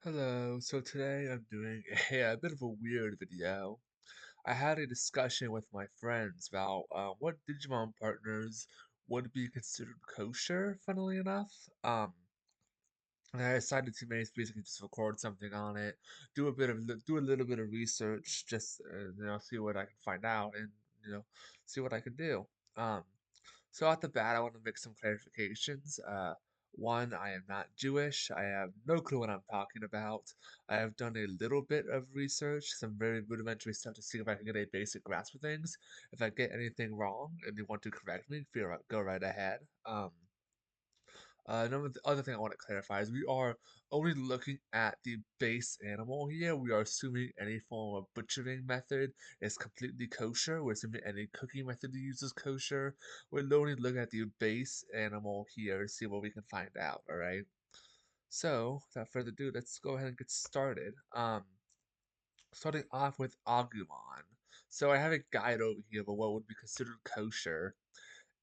Hello, so today I'm doing a bit of a weird video. I had a discussion with my friends about what Digimon partners would be considered kosher, funnily enough. And I decided to basically just record something on it, do a little bit of research, just see what I can find out and you know see what I can do. Um, so at the bat, I want to make some clarifications. One, I am not Jewish. I have no clue what I'm talking about. I have done a little bit of research, some very rudimentary stuff to see if I can get a basic grasp of things. If I get anything wrong and you want to correct me, go right ahead. The other thing I want to clarify is we are only looking at the base animal here. We are assuming any form of butchering method is completely kosher. We're assuming any cooking method to use is kosher. We're only looking at the base animal here to see what we can find out, alright? So, without further ado, let's go ahead and get started. Starting off with Agumon. So I have a guide over here of what would be considered kosher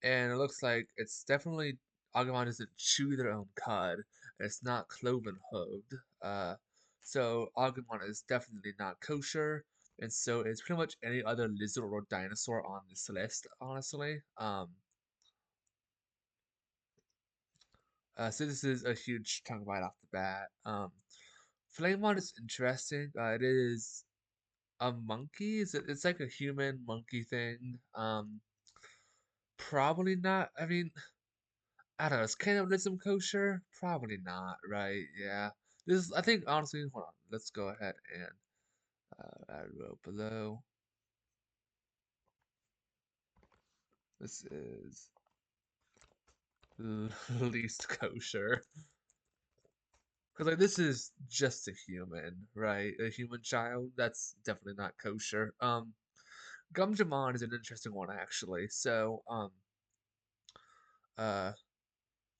and it looks like it's definitely Agumon doesn't chew their own cud, and it's not cloven hooved. So Agumon is definitely not kosher, and so it's pretty much any other lizard or dinosaur on this list, honestly. So this is a huge chunk right off the bat. Flamemon is interesting. It is a monkey. It's like a human monkey thing. Probably not. I mean, I don't know. Is cannibalism kosher? Probably not, right? Yeah. I think, honestly, hold on. Let's go ahead and add a row below. This is least kosher. Because, like, this is just a human, right? A human child. That's definitely not kosher. Gumjamon is an interesting one, actually. Uh,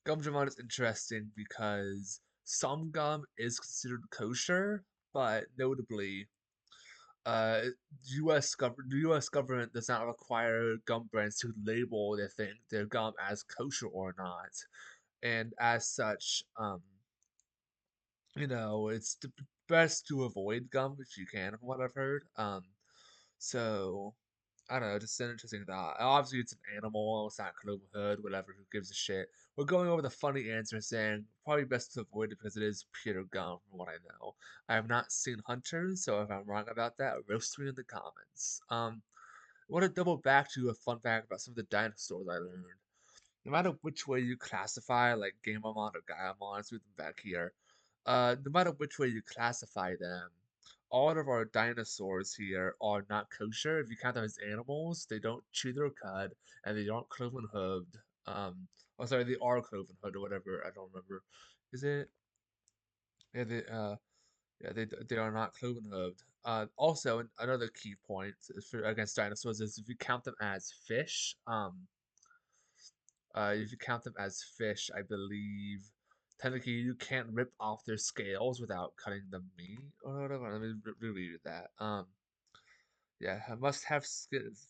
Gumjamon is interesting because some gum is considered kosher, but notably, uh, the U.S. government does not require gum brands to label their gum as kosher or not, and as such, it's best to avoid gum if you can, from what I've heard. So I don't know, just an interesting thought. Obviously, it's an animal, it's not cloven hood, whatever. Who gives a shit? We're going over the funny answer, saying probably best to avoid it because it is pure gum, from what I know. I have not seen Hunters, so if I'm wrong about that, roast me in the comments. I want to double back to a fun fact about some of the dinosaurs I learned. No matter which way you classify, like Gamamon or Gaiamon, let's move them back here. No matter which way you classify them, all of our dinosaurs here are not kosher. If you count them as animals, they don't chew their cud, and they aren't cloven hooved. Oh sorry, they are cloven hooved or whatever. I don't remember. Is it? Yeah, they are not cloven hooved. Also, another key point against dinosaurs is if you count them as fish. If you count them as fish, I believe technically you can't rip off their scales without cutting the meat or whatever. Let me reread that. Yeah, I must have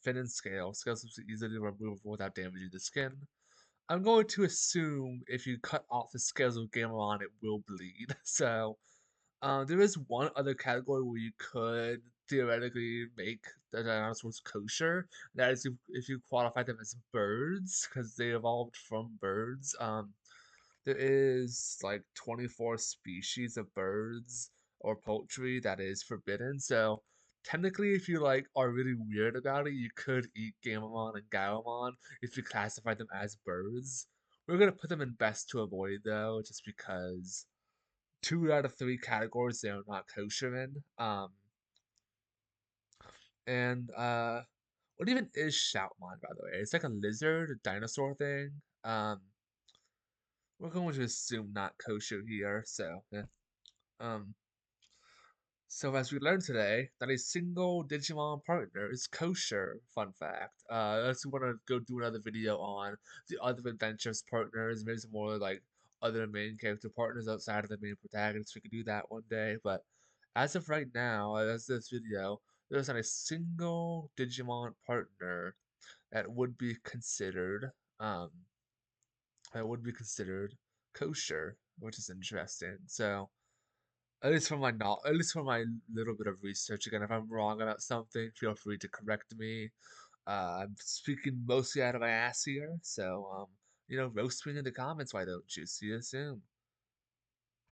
fin and scale. Scales are easily removable without damaging the skin. I'm going to assume if you cut off the scales of Gamamon, it will bleed. So, there is one other category where you could theoretically make the dinosaurs kosher. That is if you qualify them as birds, because they evolved from birds. There is like 24 species of birds or poultry that is forbidden. So technically, if you like are really weird about it, you could eat Gamamon and Gaiamon if you classify them as birds. We're gonna put them in best to avoid though, just because 2 out of 3 categories they are not kosher in. And what even is Shoutmon, by the way? It's like a lizard, a dinosaur thing. Um, we're going to assume not kosher here, so yeah. Um, so as we learned today, that a single Digimon partner is kosher. Fun fact. Unless you want to go do another video on the other adventurous partners, maybe some more like other main character partners outside of the main protagonist, we could do that one day. But as of right now, as this video, there's not a single Digimon partner that would be considered um that would be considered kosher, which is interesting. So at least from my little bit of research. Again, if I'm wrong about something, feel free to correct me. I'm speaking mostly out of my ass here, so roast me in the comments. Why don't you? See you soon.